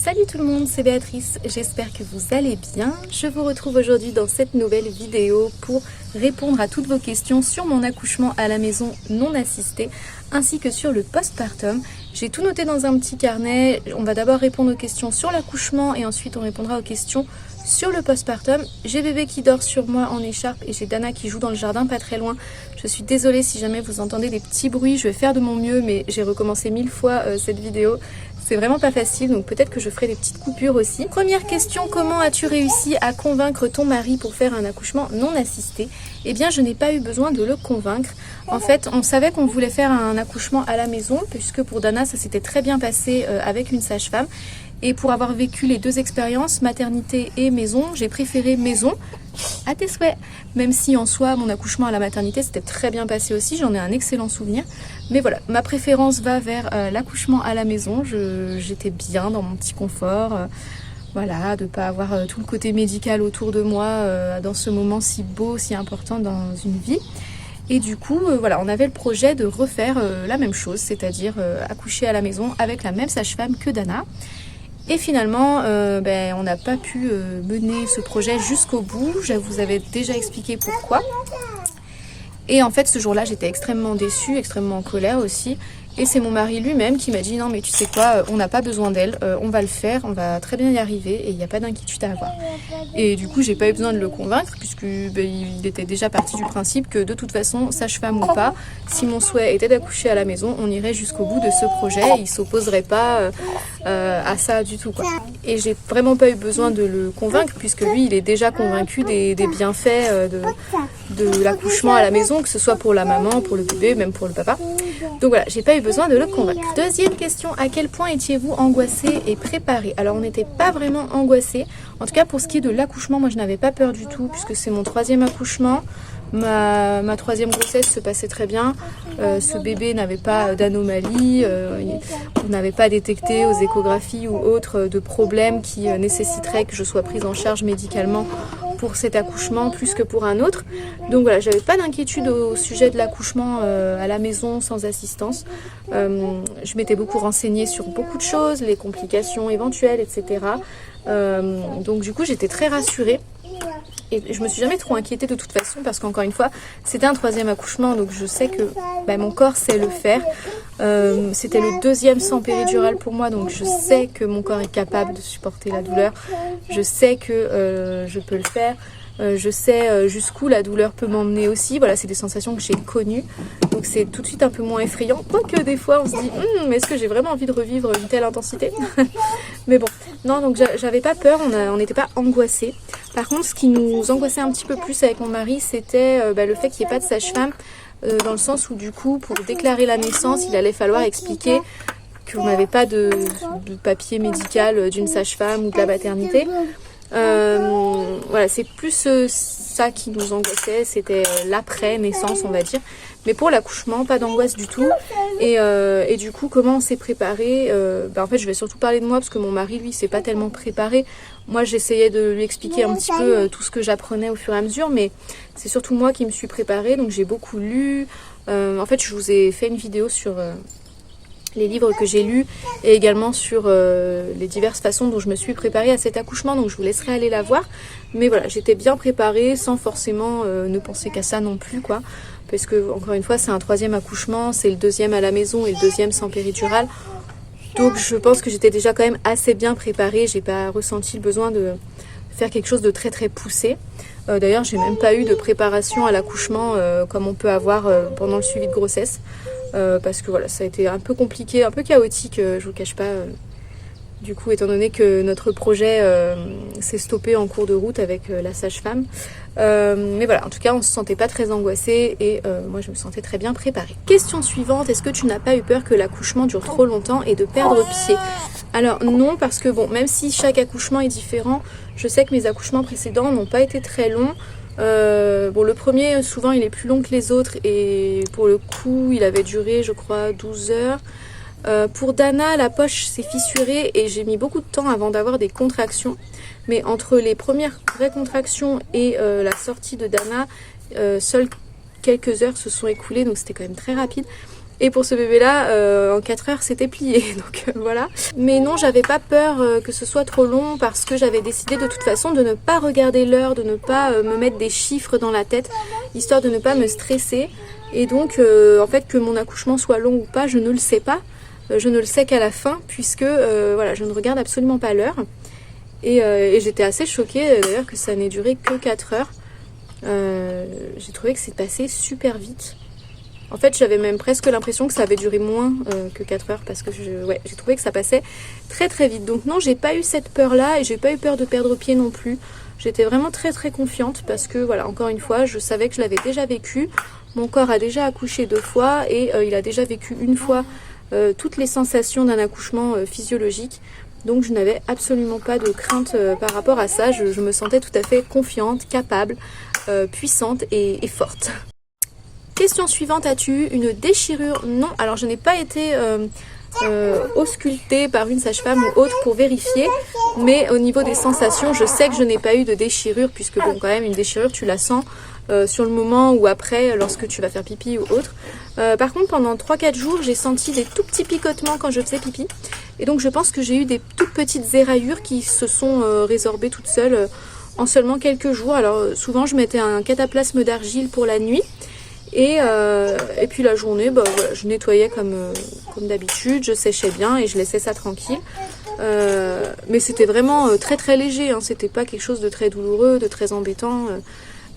Salut tout le monde, c'est Béatrice, j'espère que vous allez bien. Je vous retrouve aujourd'hui dans cette nouvelle vidéo pour répondre à toutes vos questions sur mon accouchement à la maison non assisté ainsi que sur le postpartum. J'ai tout noté dans un petit carnet. On va d'abord répondre aux questions sur l'accouchement et ensuite on répondra aux questions sur le postpartum. J'ai bébé qui dort sur moi en écharpe et j'ai Dana qui joue dans le jardin pas très loin. Je suis désolée si jamais vous entendez des petits bruits, je vais faire de mon mieux mais j'ai recommencé 1000 fois cette vidéo. C'est vraiment pas facile, donc peut-être que je ferai des petites coupures aussi. Première question, comment as-tu réussi à convaincre ton mari pour faire un accouchement non assisté? Eh bien, je n'ai pas eu besoin de le convaincre. En fait, on savait qu'on voulait faire un accouchement à la maison, puisque pour Dana, ça s'était très bien passé avec une sage-femme. Et pour avoir vécu les deux expériences, maternité et maison, j'ai préféré maison, à tes souhaits. Même si en soi, mon accouchement à la maternité s'était très bien passé aussi, j'en ai un excellent souvenir. Mais voilà, ma préférence va vers l'accouchement à la maison. J'étais bien dans mon petit confort. Voilà, de ne pas avoir tout le côté médical autour de moi dans ce moment si beau, si important dans une vie. Et du coup, voilà, on avait le projet de refaire la même chose, c'est-à-dire accoucher à la maison avec la même sage-femme que Dana. Et finalement, on n'a pas pu mener ce projet jusqu'au bout. Je vous avais déjà expliqué pourquoi. Et en fait, ce jour-là, j'étais extrêmement déçue, extrêmement en colère aussi. Et c'est mon mari lui-même qui m'a dit « Non, mais tu sais quoi, on n'a pas besoin d'elle, on va le faire, on va très bien y arriver et il n'y a pas d'inquiétude à avoir. » Et du coup, j'ai pas eu besoin de le convaincre puisque il était déjà parti du principe que de toute façon, sage-femme ou pas, si mon souhait était d'accoucher à la maison, on irait jusqu'au bout de ce projet. Il s'opposerait pas à ça du tout, quoi. Et j'ai vraiment pas eu besoin de le convaincre puisque lui, il est déjà convaincu des bienfaits de l'accouchement à la maison, que ce soit pour la maman, pour le bébé, même pour le papa. Donc voilà, j'ai pas eu besoin de le convaincre. Deuxième question, à quel point étiez-vous angoissé et préparé? Alors on n'était pas vraiment angoissé. En tout cas pour ce qui est de l'accouchement, moi je n'avais pas peur du tout puisque c'est mon troisième accouchement. Ma troisième grossesse se passait très bien. Ce bébé n'avait pas d'anomalie. On n'avait pas détecté aux échographies ou autres de problèmes qui nécessiteraient que je sois prise en charge médicalement pour cet accouchement plus que pour un autre. Donc voilà, j'avais pas d'inquiétude au sujet de l'accouchement à la maison sans assistance. Je m'étais beaucoup renseignée sur beaucoup de choses, les complications éventuelles, etc. Donc du coup, j'étais très rassurée. Et je me suis jamais trop inquiétée de toute façon parce qu'encore une fois, c'était un troisième accouchement, donc je sais que mon corps sait le faire. C'était le deuxième sans péridurale pour moi, donc je sais que mon corps est capable de supporter la douleur. Je sais que je peux le faire. Je sais jusqu'où la douleur peut m'emmener aussi. Voilà, c'est des sensations que j'ai connues. Donc c'est tout de suite un peu moins effrayant. Quoique des fois on se dit mais est-ce que j'ai vraiment envie de revivre une telle intensité? Mais bon, non, donc j'avais pas peur, on n'était pas angoissés. Par contre, ce qui nous angoissait un petit peu plus avec mon mari, c'était le fait qu'il n'y ait pas de sage-femme. Dans le sens où du coup, pour déclarer la naissance, il allait falloir expliquer qu'on n'avait pas de papier médical d'une sage-femme ou de la maternité. Voilà, c'est plus ça qui nous angoissait, c'était l'après-naissance, on va dire. Mais pour l'accouchement, pas d'angoisse du tout. Et du coup, comment on s'est préparé? En fait, je vais surtout parler de moi parce que mon mari, lui, s'est pas tellement préparé. Moi, j'essayais de lui expliquer un petit peu tout ce que j'apprenais au fur et à mesure, mais c'est surtout moi qui me suis préparée. Donc, j'ai beaucoup lu. En fait, je vous ai fait une vidéo sur les livres que j'ai lus et également sur les diverses façons dont je me suis préparée à cet accouchement, donc je vous laisserai aller la voir. Mais voilà, j'étais bien préparée sans forcément ne penser qu'à ça non plus, quoi, parce que encore une fois c'est un troisième accouchement, c'est le deuxième à la maison et le deuxième sans péridurale, donc je pense que j'étais déjà quand même assez bien préparée. J'ai pas ressenti le besoin de faire quelque chose de très très poussé. D'ailleurs j'ai même pas eu de préparation à l'accouchement comme on peut avoir pendant le suivi de grossesse. Parce que voilà, ça a été un peu compliqué, un peu chaotique, je vous cache pas. Du coup, étant donné que notre projet s'est stoppé en cours de route avec la sage-femme. Mais voilà, en tout cas, on se sentait pas très angoissé et moi, je me sentais très bien préparée. Question suivante, est-ce que tu n'as pas eu peur que l'accouchement dure trop longtemps et de perdre pied? Alors non, parce que bon, même si chaque accouchement est différent, je sais que mes accouchements précédents n'ont pas été très longs. Le premier, souvent, il est plus long que les autres et pour le coup, il avait duré, je crois, 12 heures. Pour Dana, la poche s'est fissurée et j'ai mis beaucoup de temps avant d'avoir des contractions. Mais entre les premières vraies contractions et la sortie de Dana, seules quelques heures se sont écoulées, donc c'était quand même très rapide. Et pour ce bébé-là, en 4 heures, c'était plié. Donc voilà. Mais non, j'avais pas peur que ce soit trop long parce que j'avais décidé de toute façon de ne pas regarder l'heure, de ne pas me mettre des chiffres dans la tête, histoire de ne pas me stresser. Et donc, en fait, que mon accouchement soit long ou pas, je ne le sais pas. Je ne le sais qu'à la fin puisque voilà, je ne regarde absolument pas l'heure. Et j'étais assez choquée d'ailleurs que ça n'ait duré que 4 heures. J'ai trouvé que c'est passé super vite. En fait, j'avais même presque l'impression que ça avait duré moins que 4 heures parce que j'ai trouvé que ça passait très très vite. Donc non, j'ai pas eu cette peur-là et j'ai pas eu peur de perdre pied non plus. J'étais vraiment très très confiante parce que voilà, encore une fois, je savais que je l'avais déjà vécu. Mon corps a déjà accouché 2 fois et il a déjà vécu une fois toutes les sensations d'un accouchement physiologique. Donc je n'avais absolument pas de crainte par rapport à ça. Je me sentais tout à fait confiante, capable, puissante et forte. Question suivante, as-tu eu une déchirure? Non, alors je n'ai pas été auscultée par une sage-femme ou autre pour vérifier, mais au niveau des sensations, je sais que je n'ai pas eu de déchirure, puisque bon, quand même, une déchirure, tu la sens sur le moment ou après, lorsque tu vas faire pipi ou autre. Par contre, pendant 3-4 jours, j'ai senti des tout petits picotements quand je faisais pipi, et donc je pense que j'ai eu des toutes petites éraillures qui se sont résorbées toutes seules en seulement quelques jours. Alors souvent, je mettais un cataplasme d'argile pour la nuit, et puis la journée, bah, voilà, je nettoyais comme d'habitude, je séchais bien et je laissais ça tranquille. Mais c'était vraiment très très léger, hein, c'était pas quelque chose de très douloureux, de très embêtant.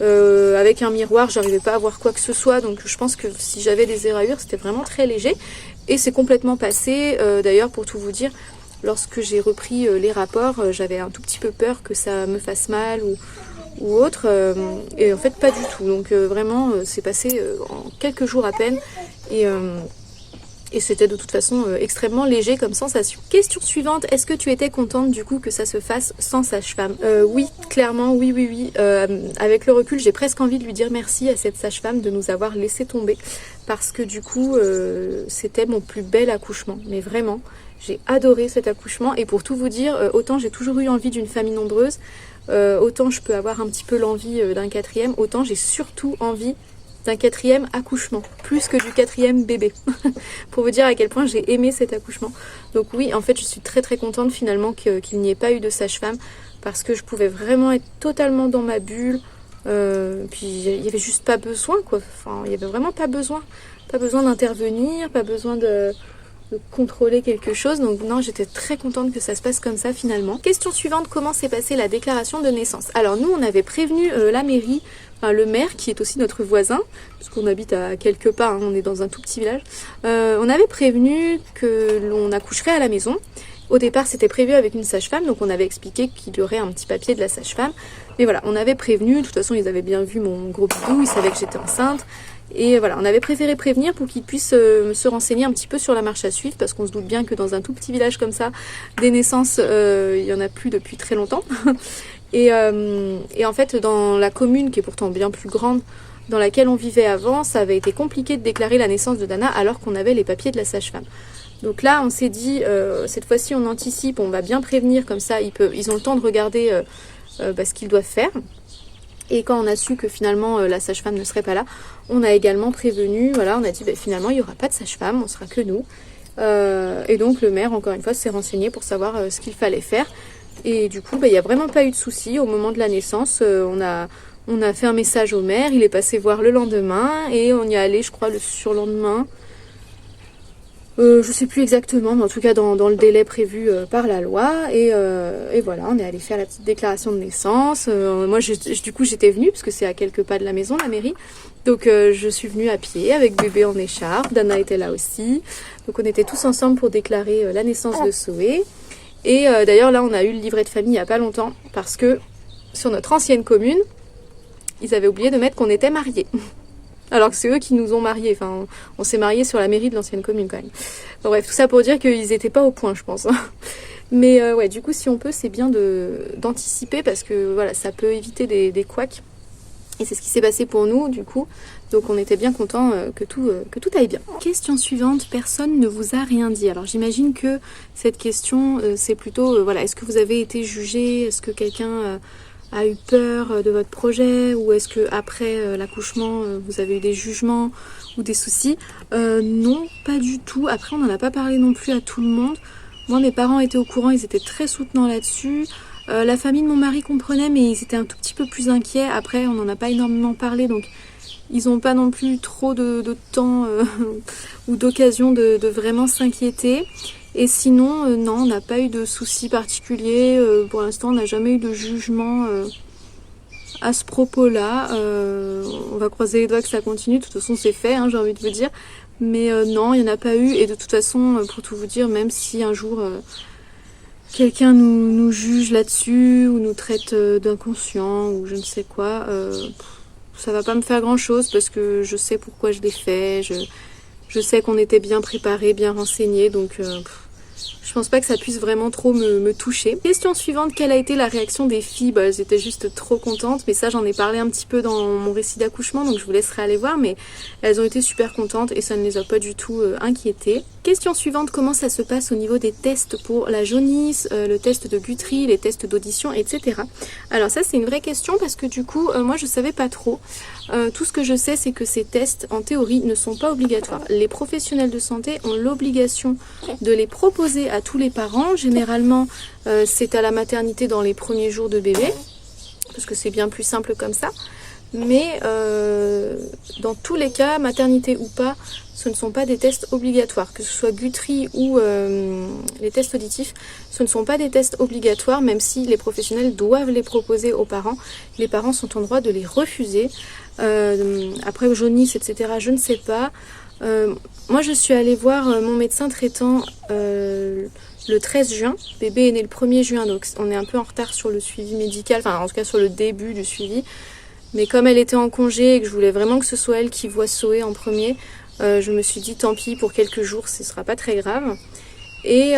Avec un miroir, j'arrivais pas à voir quoi que ce soit, donc je pense que si j'avais des éraillures, c'était vraiment très léger. Et c'est complètement passé. D'ailleurs, pour tout vous dire, lorsque j'ai repris les rapports, j'avais un tout petit peu peur que ça me fasse mal ou autre, et en fait pas du tout. Donc vraiment c'est passé en quelques jours à peine et c'était de toute façon extrêmement léger comme sensation. Question suivante, est-ce que tu étais contente du coup que ça se fasse sans sage-femme? Oui, clairement, oui. Avec le recul, j'ai presque envie de lui dire merci à cette sage-femme de nous avoir laissé tomber parce que du coup c'était mon plus bel accouchement, mais vraiment j'ai adoré cet accouchement. Et pour tout vous dire, autant j'ai toujours eu envie d'une famille nombreuse, autant je peux avoir un petit peu l'envie d'un 4e, autant j'ai surtout envie d'un 4e accouchement, plus que du 4e bébé. Pour vous dire à quel point j'ai aimé cet accouchement. Donc oui, en fait, je suis très très contente finalement qu'il n'y ait pas eu de sage-femme, parce que je pouvais vraiment être totalement dans ma bulle. Puis il n'y avait juste pas besoin, quoi. Enfin, il n'y avait vraiment pas besoin d'intervenir, pas besoin de contrôler quelque chose. Donc non, j'étais très contente que ça se passe comme ça finalement. Question suivante, comment s'est passée la déclaration de naissance? Alors nous, on avait prévenu la mairie, enfin le maire qui est aussi notre voisin, parce qu'on habite à quelques pas, hein, on est dans un tout petit village. On avait prévenu que l'on accoucherait à la maison. Au départ, c'était prévu avec une sage-femme, donc on avait expliqué qu'il y aurait un petit papier de la sage-femme. Mais voilà, on avait prévenu, de toute façon ils avaient bien vu mon gros bidou, ils savaient que j'étais enceinte. Et voilà, on avait préféré prévenir pour qu'ils puissent se renseigner un petit peu sur la marche à suivre, parce qu'on se doute bien que dans un tout petit village comme ça, des naissances, il n'y en a plus depuis très longtemps. Et en fait, dans la commune, qui est pourtant bien plus grande, dans laquelle on vivait avant, ça avait été compliqué de déclarer la naissance de Dana alors qu'on avait les papiers de la sage-femme. Donc là, on s'est dit, cette fois-ci, on anticipe, on va bien prévenir, comme ça, ils ont le temps de regarder ce qu'ils doivent faire. Et quand on a su que finalement la sage-femme ne serait pas là, on a également prévenu, voilà, on a dit finalement il n'y aura pas de sage-femme, on sera que nous. Et donc le maire, encore une fois, s'est renseigné pour savoir ce qu'il fallait faire. Et du coup, il n'y a vraiment pas eu de souci. Au moment de la naissance, on a fait un message au maire, il est passé voir le lendemain et on y est allé, je crois, le surlendemain. Je sais plus exactement, mais en tout cas dans le délai prévu par la loi. Et voilà, on est allé faire la petite déclaration de naissance. Moi, du coup, j'étais venue, parce que c'est à quelques pas de la maison, la mairie. Donc, je suis venue à pied, avec bébé en écharpe. Dana était là aussi. Donc, on était tous ensemble pour déclarer la naissance de Zoé. Et d'ailleurs, là, on a eu le livret de famille il n'y a pas longtemps, parce que sur notre ancienne commune, ils avaient oublié de mettre qu'on était mariés. Alors que c'est eux qui nous ont mariés. Enfin, on s'est mariés sur la mairie de l'ancienne commune quand même. Bon, bref, tout ça pour dire qu'ils n'étaient pas au point, je pense. Mais ouais, du coup, si on peut, c'est bien d'anticiper, parce que voilà, ça peut éviter des couacs. Et c'est ce qui s'est passé pour nous, du coup. Donc on était bien contents que tout aille bien. Question suivante, personne ne vous a rien dit. Alors j'imagine que cette question, c'est plutôt, voilà, est-ce que vous avez été jugé? Est-ce que quelqu'un a eu peur de votre projet, ou est-ce que après l'accouchement vous avez eu des jugements ou des soucis? Non, pas du tout. Après, on n'en a pas parlé non plus à tout le monde. Moi, mes parents étaient au courant, ils étaient très soutenants là-dessus. La famille de mon mari comprenait, mais ils étaient un tout petit peu plus inquiets. Après, on n'en a pas énormément parlé, donc ils n'ont pas non plus trop de temps ou d'occasion de vraiment s'inquiéter. Et sinon, non, on n'a pas eu de soucis particuliers. Pour l'instant, on n'a jamais eu de jugement à ce propos-là. On va croiser les doigts que ça continue. De toute façon, c'est fait, hein, j'ai envie de vous dire. Mais non, il n'y en a pas eu. Et de toute façon, pour tout vous dire, même si un jour quelqu'un nous juge là-dessus ou nous traite d'inconscient ou je ne sais quoi, ça va pas me faire grand-chose parce que je sais pourquoi je l'ai fait. Je sais qu'on était bien préparé, bien renseigné, donc je pense pas que ça puisse vraiment trop me toucher. Question suivante, quelle a été la réaction des filles? Bah, elles étaient juste trop contentes, mais ça j'en ai parlé un petit peu dans mon récit d'accouchement, donc je vous laisserai aller voir, mais elles ont été super contentes et ça ne les a pas du tout inquiétées. Question suivante, comment ça se passe au niveau des tests pour la jaunisse, le test de Guthrie, les tests d'audition, etc. Alors ça c'est une vraie question parce que du coup, moi je savais pas trop. Tout ce que je sais, c'est que ces tests, en théorie, ne sont pas obligatoires. Les professionnels de santé ont l'obligation de les proposer à tous les parents. Généralement, c'est à la maternité dans les premiers jours de bébé, parce que c'est bien plus simple comme ça. Mais dans tous les cas, maternité ou pas, ce ne sont pas des tests obligatoires. Que ce soit Guthrie ou les tests auditifs, ce ne sont pas des tests obligatoires, même si les professionnels doivent les proposer aux parents. Les parents sont en droit de les refuser. Après jaunisse, etc., je ne sais pas. Moi, je suis allée voir mon médecin traitant le 13 juin. Bébé est né le 1er juin, donc on est un peu en retard sur le suivi médical, enfin en tout cas sur le début du suivi. Mais comme elle était en congé et que je voulais vraiment que ce soit elle qui voit Zoé en premier, je me suis dit tant pis, pour quelques jours, ce sera pas très grave. Et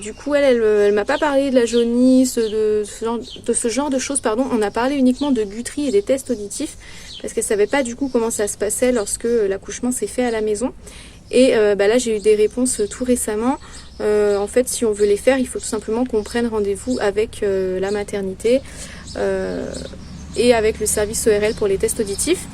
du coup, elle m'a pas parlé de la jaunisse, de ce genre de choses, pardon. On a parlé uniquement de Guthrie et des tests auditifs, parce qu'elle savait pas du coup comment ça se passait lorsque l'accouchement s'est fait à la maison. Et là, j'ai eu des réponses tout récemment. En fait, si on veut les faire, il faut tout simplement qu'on prenne rendez-vous avec la maternité et avec le service ORL pour les tests auditifs.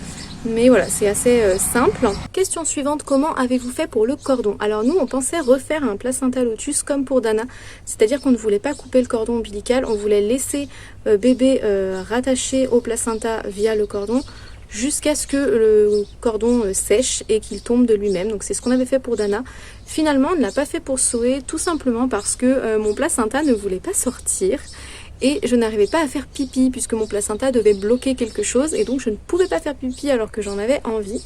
Mais voilà, c'est assez simple. Question suivante, comment avez-vous fait pour le cordon? Alors nous, on pensait refaire un placenta lotus comme pour Dana. C'est-à-dire qu'on ne voulait pas couper le cordon ombilical, on voulait laisser bébé rattaché au placenta via le cordon jusqu'à ce que le cordon sèche et qu'il tombe de lui-même. Donc c'est ce qu'on avait fait pour Dana. Finalement, on ne l'a pas fait pour Zoé, tout simplement parce que mon placenta ne voulait pas sortir. Et je n'arrivais pas à faire pipi puisque mon placenta devait bloquer quelque chose et donc je ne pouvais pas faire pipi alors que j'en avais envie.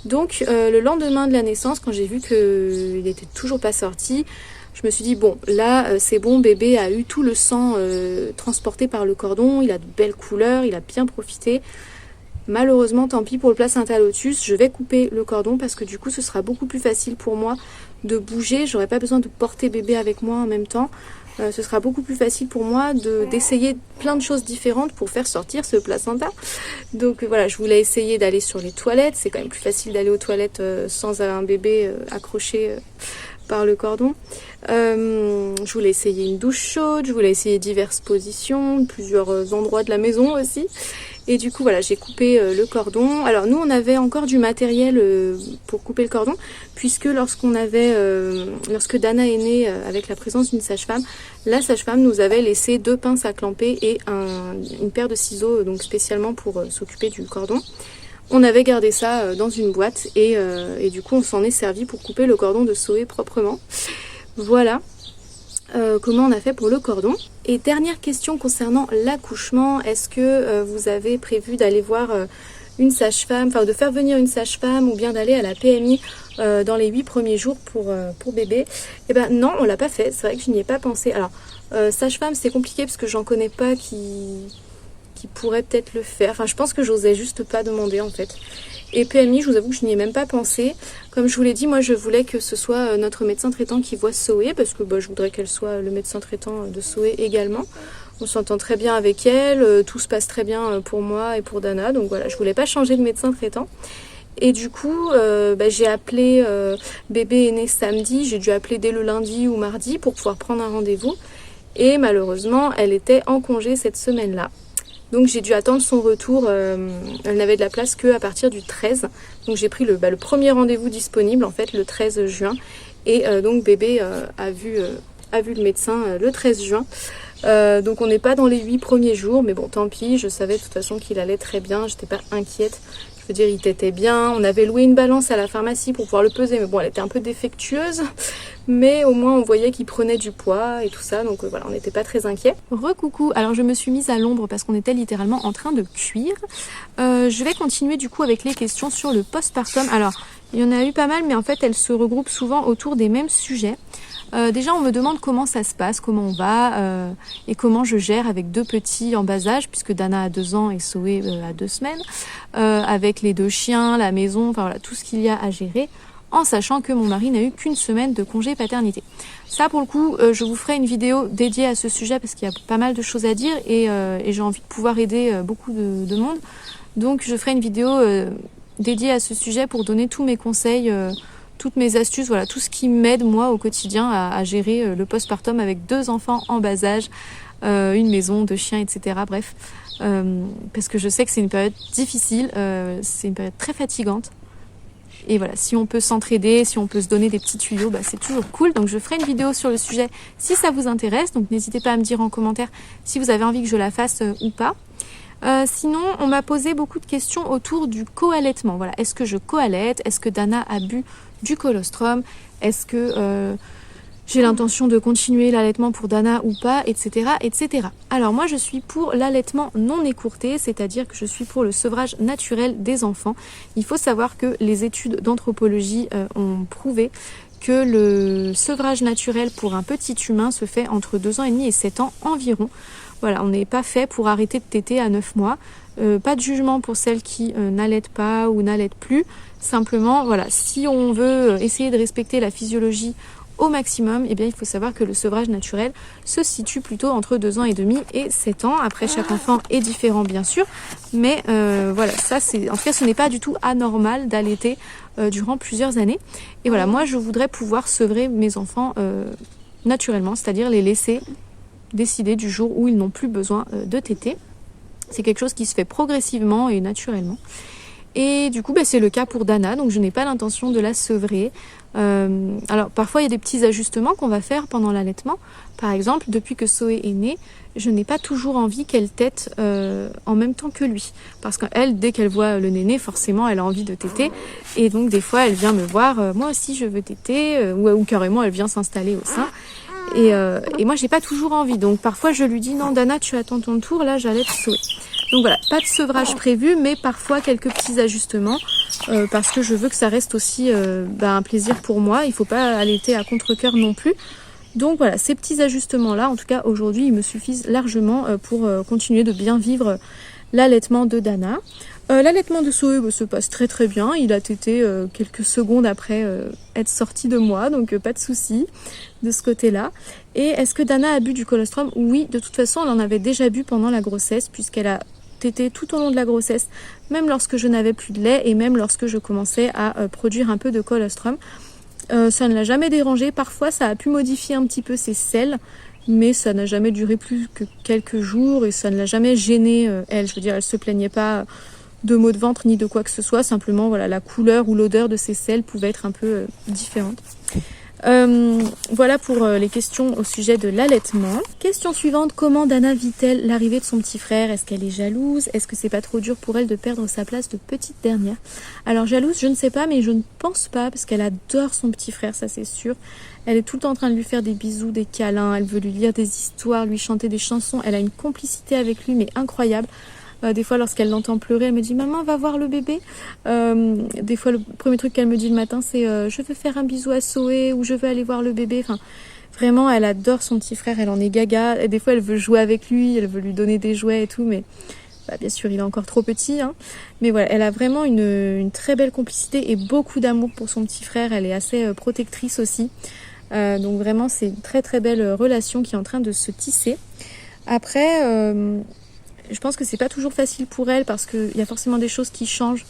Donc le lendemain de la naissance, quand j'ai vu qu'il n'était toujours pas sorti, je me suis dit bon là c'est bon, bébé a eu tout le sang transporté par le cordon, il a de belles couleurs, il a bien profité. Malheureusement, tant pis pour le placenta lotus, je vais couper le cordon parce que du coup ce sera beaucoup plus facile pour moi de bouger, j'aurai pas besoin de porter bébé avec moi en même temps. Ce sera beaucoup plus facile pour moi d'essayer plein de choses différentes pour faire sortir ce placenta. Donc voilà, je voulais essayer d'aller sur les toilettes. C'est quand même plus facile d'aller aux toilettes sans un bébé accroché par le cordon. Je voulais essayer une douche chaude, je voulais essayer diverses positions, plusieurs endroits de la maison aussi. Et du coup voilà, j'ai coupé le cordon. Alors nous on avait encore du matériel pour couper le cordon, puisque lorsque Dana est née avec la présence d'une sage-femme, la sage-femme nous avait laissé 2 pinces à clamper et une paire de ciseaux donc spécialement pour s'occuper du cordon. On avait gardé ça dans une boîte et du coup on s'en est servi pour couper le cordon de Zoé proprement. Voilà. Comment on a fait pour le cordon. Et dernière question concernant l'accouchement, est-ce que vous avez prévu d'aller voir une sage-femme, enfin de faire venir une sage-femme ou bien d'aller à la PMI dans les 8 premiers jours pour bébé? Eh ben non, on l'a pas fait, c'est vrai que je n'y ai pas pensé. Alors sage-femme c'est compliqué parce que j'en connais pas qui pourrait peut-être le faire. Enfin je pense que j'osais juste pas demander en fait. Et PMI, je vous avoue que je n'y ai même pas pensé. Comme je vous l'ai dit, moi je voulais que ce soit notre médecin traitant qui voit Zoé, parce que je voudrais qu'elle soit le médecin traitant de Zoé également. On s'entend très bien avec elle, tout se passe très bien pour moi et pour Dana, donc voilà, je voulais pas changer de médecin traitant. Et du coup, j'ai appelé, bébé est né samedi, j'ai dû appeler dès le lundi ou mardi pour pouvoir prendre un rendez-vous. Et malheureusement, elle était en congé cette semaine-là. Donc j'ai dû attendre son retour, elle n'avait de la place qu'à partir du 13. Donc j'ai pris le premier rendez-vous disponible en fait le 13 juin. Et donc bébé a vu le médecin le 13 juin. Donc on n'est pas dans les 8 premiers jours, mais bon tant pis, je savais de toute façon qu'il allait très bien, j'étais pas inquiète. Je veux dire, il tétait bien, on avait loué une balance à la pharmacie pour pouvoir le peser, mais bon elle était un peu défectueuse, mais au moins on voyait qu'il prenait du poids et tout ça, donc voilà, on n'était pas très inquiets. Recoucou, alors je me suis mise à l'ombre parce qu'on était littéralement en train de cuire. Je vais continuer du coup avec les questions sur le postpartum. Alors il y en a eu pas mal, mais en fait elles se regroupent souvent autour des mêmes sujets. Déjà on me demande comment ça se passe, comment on va et comment je gère avec 2 petits en bas âge puisque Dana a 2 ans et Zoé a 2 semaines, avec les 2 chiens, la maison, enfin voilà tout ce qu'il y a à gérer, en sachant que mon mari n'a eu qu'une semaine de congé paternité. Ça pour le coup je vous ferai une vidéo dédiée à ce sujet parce qu'il y a pas mal de choses à dire et j'ai envie de pouvoir aider beaucoup de monde, donc je ferai une vidéo dédiée à ce sujet pour donner tous mes conseils, toutes mes astuces, voilà, tout ce qui m'aide moi au quotidien à gérer le postpartum avec 2 enfants en bas âge, une maison, 2 chiens, etc. Bref, parce que je sais que c'est une période difficile, c'est une période très fatigante. Et voilà, si on peut s'entraider, si on peut se donner des petits tuyaux, bah, c'est toujours cool. Donc je ferai une vidéo sur le sujet si ça vous intéresse. Donc n'hésitez pas à me dire en commentaire si vous avez envie que je la fasse ou pas. Sinon, on m'a posé beaucoup de questions autour du co-allaitement. Voilà, est-ce que je co-allaite? Est-ce que Dana a bu du colostrum? Est-ce que j'ai l'intention de continuer l'allaitement pour Dana ou pas, etc., etc. Alors moi, je suis pour l'allaitement non écourté, c'est-à-dire que je suis pour le sevrage naturel des enfants. Il faut savoir que les études d'anthropologie ont prouvé que le sevrage naturel pour un petit humain se fait entre 2 ans et demi et 7 ans environ. Voilà, on n'est pas fait pour arrêter de téter à 9 mois. Pas de jugement pour celles qui n'allaitent pas ou n'allaitent plus. Simplement, voilà, si on veut essayer de respecter la physiologie au maximum, eh bien, il faut savoir que le sevrage naturel se situe plutôt entre 2 ans et demi et 7 ans. Après, chaque enfant est différent, bien sûr. Mais voilà, ça, c'est, en tout cas, ce n'est pas du tout anormal d'allaiter durant plusieurs années. Et voilà, moi, je voudrais pouvoir sevrer mes enfants naturellement, c'est-à-dire les laisser décider du jour où ils n'ont plus besoin de téter. C'est quelque chose qui se fait progressivement et naturellement. Et du coup, c'est le cas pour Dana, donc je n'ai pas l'intention de la sevrer. Alors parfois, il y a des petits ajustements qu'on va faire pendant l'allaitement. Par exemple, depuis que Zoé est née, je n'ai pas toujours envie qu'elle tète en même temps que lui. Parce qu'elle, dès qu'elle voit le néné, forcément, elle a envie de téter. Et donc, des fois, elle vient me voir, moi aussi, je veux téter, ou carrément, elle vient s'installer au sein. Et moi, j'ai pas toujours envie. Donc, parfois, je lui dis, non, Dana, tu attends ton tour, là, j'allaite Zoé. Donc voilà, pas de sevrage prévu, mais parfois quelques petits ajustements parce que je veux que ça reste aussi un plaisir pour moi. Il faut pas allaiter à contre-cœur non plus. Donc voilà, ces petits ajustements-là, en tout cas aujourd'hui, ils me suffisent largement pour continuer de bien vivre l'allaitement de Dana. L'allaitement de Zoé se passe très très bien. Il a tété quelques secondes après être sorti de moi, donc pas de souci de ce côté-là. Et est-ce que Dana a bu du colostrum? Oui, de toute façon, elle en avait déjà bu pendant la grossesse, puisqu'elle a tété tout au long de la grossesse, même lorsque je n'avais plus de lait et même lorsque je commençais à produire un peu de colostrum. Ça ne l'a jamais dérangé. Parfois, ça a pu modifier un petit peu ses selles, mais ça n'a jamais duré plus que quelques jours et ça ne l'a jamais gênée, elle. Je veux dire, elle se plaignait pas de maux de ventre ni de quoi que ce soit. Simplement, voilà, la couleur ou l'odeur de ses selles pouvait être un peu différente. Voilà pour les questions au sujet de l'allaitement. Question suivante, comment Dana vit-elle l'arrivée de son petit frère? Est-ce qu'elle est jalouse? Est-ce que c'est pas trop dur pour elle de perdre sa place de petite dernière? Alors jalouse, je ne sais pas, mais je ne pense pas, parce qu'elle adore son petit frère, ça c'est sûr. Elle est tout le temps en train de lui faire des bisous, des câlins, elle veut lui lire des histoires, lui chanter des chansons. Elle a une complicité avec lui, mais incroyable. Des fois, lorsqu'elle l'entend pleurer, elle me dit « Maman, va voir le bébé ». Des fois, le premier truc qu'elle me dit le matin, c'est « Je veux faire un bisou à Zoé » ou « Je veux aller voir le bébé ». Enfin, vraiment, elle adore son petit frère, elle en est gaga. Et des fois, elle veut jouer avec lui, elle veut lui donner des jouets et tout, mais bien sûr, il est encore trop petit. Hein. Mais voilà, elle a vraiment une très belle complicité et beaucoup d'amour pour son petit frère. Elle est assez protectrice aussi. Donc vraiment, c'est une très très belle relation qui est en train de se tisser. Après... je pense que c'est pas toujours facile pour elle parce qu'il y a forcément des choses qui changent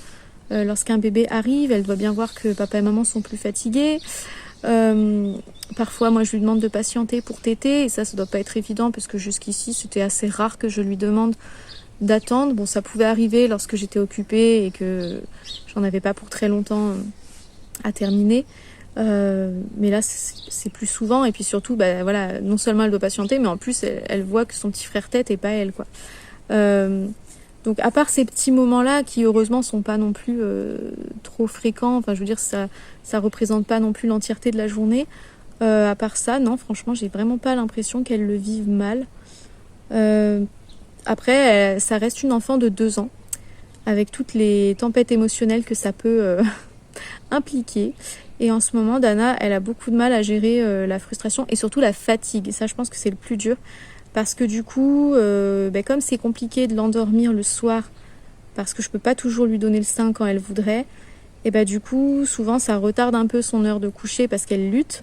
lorsqu'un bébé arrive. Elle doit bien voir que papa et maman sont plus fatigués. Parfois, moi, je lui demande de patienter pour téter et ça doit pas être évident parce que jusqu'ici, c'était assez rare que je lui demande d'attendre. Bon, ça pouvait arriver lorsque j'étais occupée et que j'en avais pas pour très longtemps à terminer. Mais là, c'est plus souvent. Et puis surtout, bah, voilà, non seulement elle doit patienter, mais en plus, elle voit que son petit frère tète et pas elle, quoi. Donc à part ces petits moments-là qui heureusement sont pas non plus trop fréquents, enfin je veux dire ça représente pas non plus l'entièreté de la journée. À part ça, non, franchement, j'ai vraiment pas l'impression qu'elle le vive mal. Après, ça reste une enfant de 2 ans, avec toutes les tempêtes émotionnelles que ça peut impliquer. Et en ce moment, Dana, elle a beaucoup de mal à gérer la frustration et surtout la fatigue. Et ça, je pense que c'est le plus dur. Parce que du coup, comme c'est compliqué de l'endormir le soir, parce que je peux pas toujours lui donner le sein quand elle voudrait, et du coup, souvent ça retarde un peu son heure de coucher parce qu'elle lutte.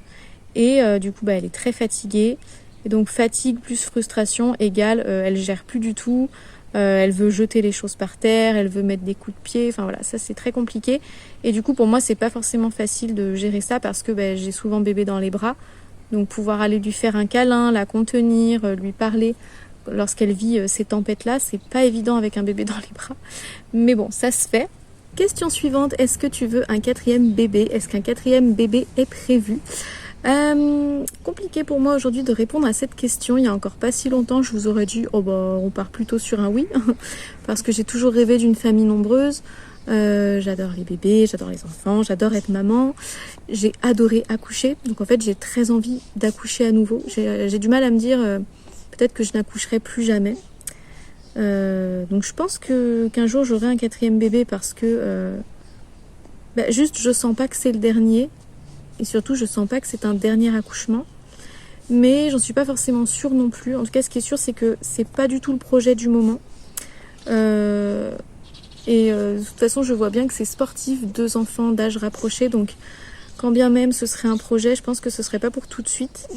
Et du coup, elle est très fatiguée. Et donc fatigue plus frustration égale, elle gère plus du tout. Elle veut jeter les choses par terre, elle veut mettre des coups de pied. Enfin voilà, ça c'est très compliqué. Et du coup, pour moi, c'est pas forcément facile de gérer ça parce que j'ai souvent bébé dans les bras. Donc pouvoir aller lui faire un câlin, la contenir, lui parler lorsqu'elle vit ces tempêtes-là, c'est pas évident avec un bébé dans les bras. Mais bon, ça se fait. Question suivante, est-ce que tu veux un 4e bébé? Est-ce qu'un 4e bébé est prévu? Compliqué pour moi aujourd'hui de répondre à cette question. Il y a encore pas si longtemps, je vous aurais dit on part plutôt sur un oui parce que j'ai toujours rêvé d'une famille nombreuse. J'adore les bébés, j'adore les enfants, j'adore être maman. J'ai adoré accoucher, donc en fait j'ai très envie d'accoucher à nouveau. J'ai du mal à me dire peut-être que je n'accoucherai plus jamais. Donc je pense qu'un jour j'aurai un 4e bébé parce que juste je sens pas que c'est le dernier. Et surtout, je sens pas que c'est un dernier accouchement. Mais j'en suis pas forcément sûre non plus. En tout cas, ce qui est sûr, c'est que c'est pas du tout le projet du moment. De toute façon, je vois bien que c'est sportif, 2 enfants d'âge rapproché. Donc, quand bien même ce serait un projet, je pense que ce serait pas pour tout de suite.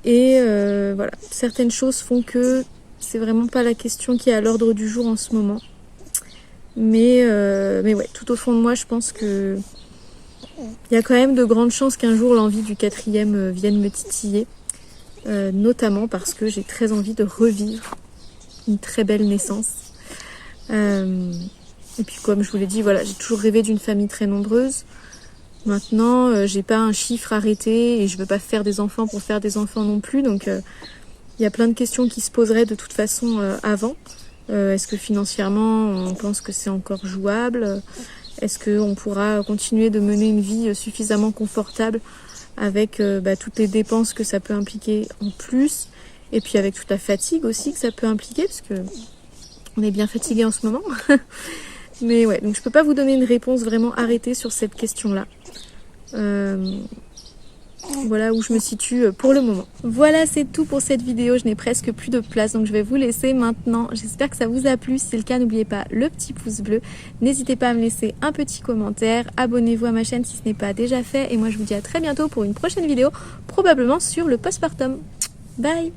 Et voilà, certaines choses font que c'est vraiment pas la question qui est à l'ordre du jour en ce moment. Mais ouais, tout au fond de moi, je pense que il y a quand même de grandes chances qu'un jour l'envie du 4e vienne me titiller, notamment parce que j'ai très envie de revivre une très belle naissance. Et puis comme je vous l'ai dit, voilà, j'ai toujours rêvé d'une famille très nombreuse. Maintenant, j'ai pas un chiffre arrêté et je veux pas faire des enfants pour faire des enfants non plus. Donc il y a plein de questions qui se poseraient de toute façon avant. Est-ce que financièrement on pense que c'est encore jouable ? Est-ce qu'on pourra continuer de mener une vie suffisamment confortable avec toutes les dépenses que ça peut impliquer en plus, et puis avec toute la fatigue aussi que ça peut impliquer, parce que on est bien fatigué en ce moment. Mais ouais, donc je peux pas vous donner une réponse vraiment arrêtée sur cette question-là. Voilà où je me situe pour le moment. Voilà, c'est tout pour cette vidéo. Je n'ai presque plus de place, donc je vais vous laisser maintenant. J'espère que ça vous a plu. Si c'est le cas, n'oubliez pas le petit pouce bleu. N'hésitez pas à me laisser un petit commentaire. Abonnez-vous à ma chaîne si ce n'est pas déjà fait. Et moi, je vous dis à très bientôt pour une prochaine vidéo, probablement sur le postpartum. Bye!